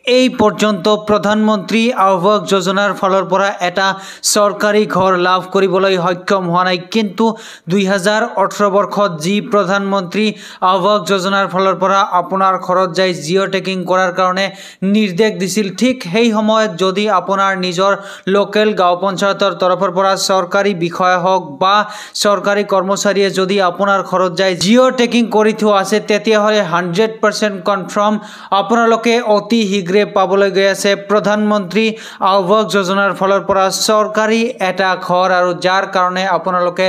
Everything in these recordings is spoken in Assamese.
এই পৰ্যন্ত প্ৰধানমন্ত্ৰী আৱাস যোজনাৰ ফলৰ পৰা এটা চৰকাৰী ঘৰ লাভ কৰিবলৈ সক্ষম হোৱা নাই কিন্তু 2018 বৰ্ষত যি প্ৰধানমন্ত্ৰী আৱাস যোজনাৰ ফলৰ পৰা আপোনাৰ ঘৰত যাই জিঅ' টেকিং কৰাৰ কাৰণে নিৰ্দেশ দিছিল ঠিক সেই সময়ত যদি আপোনাৰ নিজৰ লোকেল গাঁও পঞ্চায়তৰ তৰফৰ পৰা চৰকাৰী বিষয়া হওক বা চৰকাৰী কৰ্মচাৰীয়ে যদি আপোনাৰ ঘৰত যাই জিঅ' টেকিং কৰি থোৱা আছে তেতিয়াহ'লে 100% কনফাৰ্ম আপোনালোকে অতি শীঘ্ৰে পাবলৈ গৈ আছে প্ৰধানমন্ত্ৰী আৱাস যোজনাৰ ফলৰ পৰা চৰকাৰী এটা ঘৰ আৰু যাৰ কাৰণে আপোনালোকে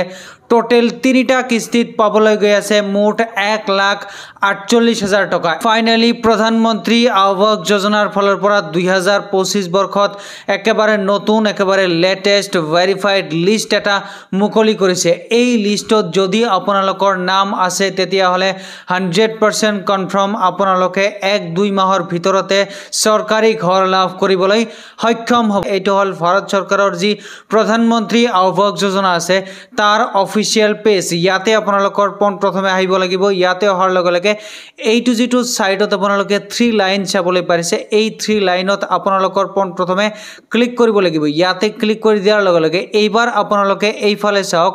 টোটেল 3টা কিস্তিত পাবলৈ গৈ আছে মুঠ 1,48,000 টকা ফাইনালি প্ৰধানমন্ত্ৰী আৱাস যোজনাৰ ফলৰ পৰা 2025 বৰ্ষত একেবাৰে নতুন একেবাৰে লেটেষ্ট ভেৰিফাইড লিষ্ট এটা মুকলি কৰিছে এই লিষ্টত যদি আপোনালোকৰ নাম আছে তেতিয়াহ'লে 100% কনফাৰ্ম আপোনালোকে 1-2 মাহৰ ভিতৰতে চৰকাৰী ঘৰ লাভ কৰিবলৈ সক্ষম হ'ব এইটো হ'ল ভাৰত চৰকাৰৰ যি প্ৰধানমন্ত্ৰী আৱাস যোজনা আছে তাৰ অফিচিয়েল পেজ ইয়াতে আপোনালোকৰ পন প্ৰথমে আহিব লাগিব ইয়াতে অহাৰ লগে লগে এইটো যেটো সাইডত আপোনালোকে 3 লাইন চাবলৈ পাৰিছে এই 3 লাইনত আপোনালোকৰ পন প্ৰথমে ক্লিক কৰিব লাগিব ইয়াতে ক্লিক কৰি দিয়াৰ লগে লগে এইবাৰ আপোনালোকে এইফালে চাওক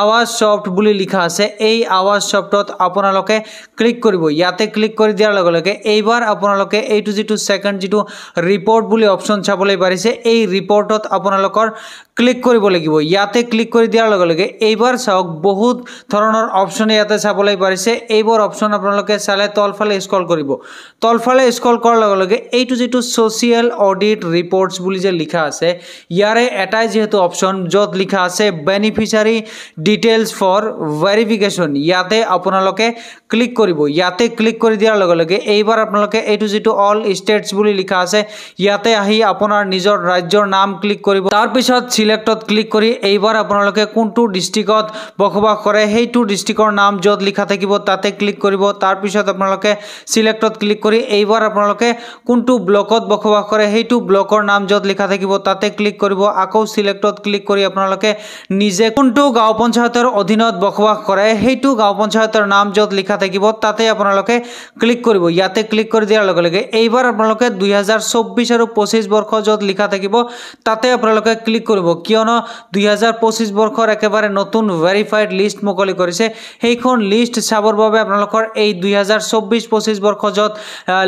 আৱাজ সফট বুলি লিখা আছে এই আৱাজ সফটত আপোনালোকে ক্লিক কৰিব ইয়াতে ক্লিক কৰি দিয়াৰ লগে লগে এইবাৰ আপোনালোকে এইটো যেটো সেকেন্ড যেটো ৰিপৰ্ট বুলি অপচন চাবলৈ পাৰিছে এই ৰিপৰ্টত আপোনালোকৰ ক্লিক কৰিব লাগিব ইয়াতে ক্লিক কৰি দিয়াৰ লগে লগে এইবাৰ চাওক বহুত ধৰণৰ অপচন ইয়াতে চাবলৈ পাৰিছে এইবোৰ অপচন আপোনালোকে চালে তলফালে স্ক্ৰল কৰিব তলফালে স্ক্ৰল কৰাৰ লগে লগে এইটো যেটো সোশিয়াল অডিট ৰিপৰ্টস বুলি যে লিখা আছে ইয়াৰে এটাই যেহেতু অপচন যত লিখা আছে বেনিফিচিয়াৰী ডিটেইলছ ফৰ ভেৰিফিকেশন ইয়াতে আপোনালোকে ক্লিক কৰিব ইয়াতে ক্লিক কৰি দিয়াৰ লগে লগে এইবাৰ আপোনালোকে এইটো যেটো অল ষ্টেটস বুলি লিখা আছে ইয়াতে আহি আপোনাৰ নিজৰ ৰাজ্যৰ নাম ক্লিক কৰিব তাৰ পিছত সিলেক্টত ক্লিক কৰি এইবাৰ আপোনালোকে কোনটো ডিস্ট্ৰিক্টত বসবাস কৰে হেইটো ডিস্ট্ৰিক্টৰ নাম যত লিখা থাকিব তাতে ক্লিক কৰিব তাৰ পিছত আপোনালোকে সিলেক্টত ক্লিক কৰি এইবাৰ আপোনালোকে কোনটো ব্লকত বসবাস কৰে হেইটো ব্লকৰ নাম যত লিখা থাকিব তাতে ক্লিক কৰিব আকৌ সিলেক্টত ক্লিক কৰি আপোনালোকে নিজে কোনটো গাঁও পঞ্চায়তৰ অধীনত বসবাস কৰে হেইটো গাঁও পঞ্চায়তৰ নাম যত লিখা থাকিব তাতে আপোনালোকে ক্লিক কৰিব ইয়াতে ক্লিক কৰি দিয়াৰ লগে লগে এইবাৰ আপোনালোকে 2024 আৰু 25 বৰ্ষ যত লিখা থাকিব তাতে আপোনালোকে ক্লিক কৰিব কিয়নো 2025 বৰ্ষৰ একেবাৰে নতুন ভেৰিফাইড লিষ্ট মুকলি কৰিছে সেইখন লিষ্ট চাবৰ বাবে আপোনালোকৰ এই 2024-25 বৰ্ষ যত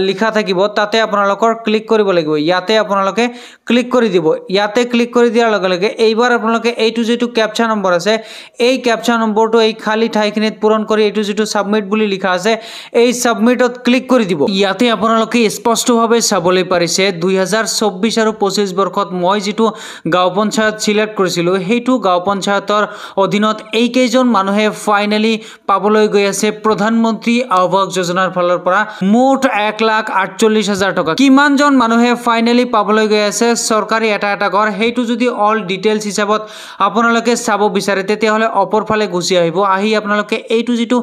লিখা থাকিব তাতে আপোনালোকৰ ক্লিক কৰিব লাগিব ইয়াতে আপোনালোকে ক্লিক কৰি দিব ইয়াতে ক্লিক কৰি দিয়াৰ লগে লগে এইবাৰ আপোনালোকে এইটো যেটো ক্যাপচা নম্বৰ আছে এই ক্যাপচা নম্বৰটো এই খালি ঠাইখিনিত পূৰণ কৰি এইটো যেটো সাবমিট বুলি লিখা আছে এই সাবমিটত ক্লিক কৰি দিব ইয়াতে আপোনালোকে স্পষ্টভাৱে চাবলৈ পাৰিছে 2024 আৰু 25 বৰ্ষত মই যেটো গাঁও পঞ্চায়ত সিলেক্ট কৰিছিলো হেইটো গাঁও পঞ্চায়তৰ অধীনত এই কেইজন মানুহে ফাইনালি পাবলৈ গৈ আছে প্ৰধানমন্ত্ৰী আৱাস যোজনাৰ ফলৰ পৰা মুঠ 1,48,000 টকা কিমান জন মানুহে ফাইনালি পাবলৈ গৈ আছে চৰকাৰী এটা ঘৰ হেইটো যদি অল ডিটেইলছ হিচাপত আপোনালোকে চাব বিচাৰে তেতিয়াহলে অপৰ ফালে গুছি আহিব আহি আপোনালোকে এইটো যেটো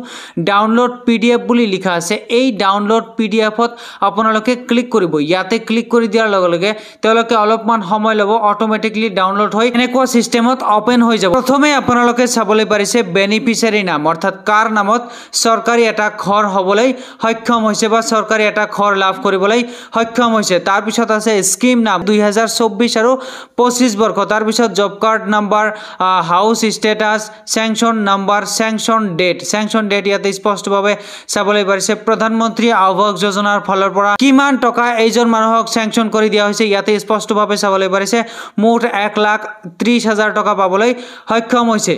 ডাউনলোড পিডিএফ বুলি লিখা আছে এই ডাউনলোড পিডিএফত আপোনালোকে ক্লিক কৰিব ইয়াতে ক্লিক কৰি দিয়াৰ লগে লগে তেওঁলোকে অলপমান সময় লব অটোমেটিকলি ডাউনলোড হৈ এনেকুৱা সিস্টেমত ওপেন হৈ যাব প্ৰথমে আপোনালোকে চাবলৈ পাৰিছে বেনিফিচিয়াৰী নাম অৰ্থাৎ কাৰ নামত চৰকাৰী এটা ঘৰ হ'বলৈ সক্ষম হৈছে বা চৰকাৰী এটা ঘৰ লাভ কৰিবলৈ সক্ষম হৈছে তাৰ পিছত আছে স্কিম নাম 2024 আৰু 25 বৰ্ষ তাৰ পিছত জব কাৰ্ড নাম্বাৰ হাউস ষ্টেটাস স্যাংশন নাম্বাৰ স্যাংশন ডেট ইয়াতে স্পষ্টভাৱে চাবলৈ পাৰিছে প্ৰধানমন্ত্ৰী আৱাস যোজনাৰ ফলৰ পৰা কিমান টকা এইজন মানুহক স্যাংশন কৰি দিয়া হৈছে ইয়াতে স্পষ্টভাৱে চাবলৈ পাৰিছে মুঠ 1,30,000 টকা পাবলৈ সক্ষম হৈছে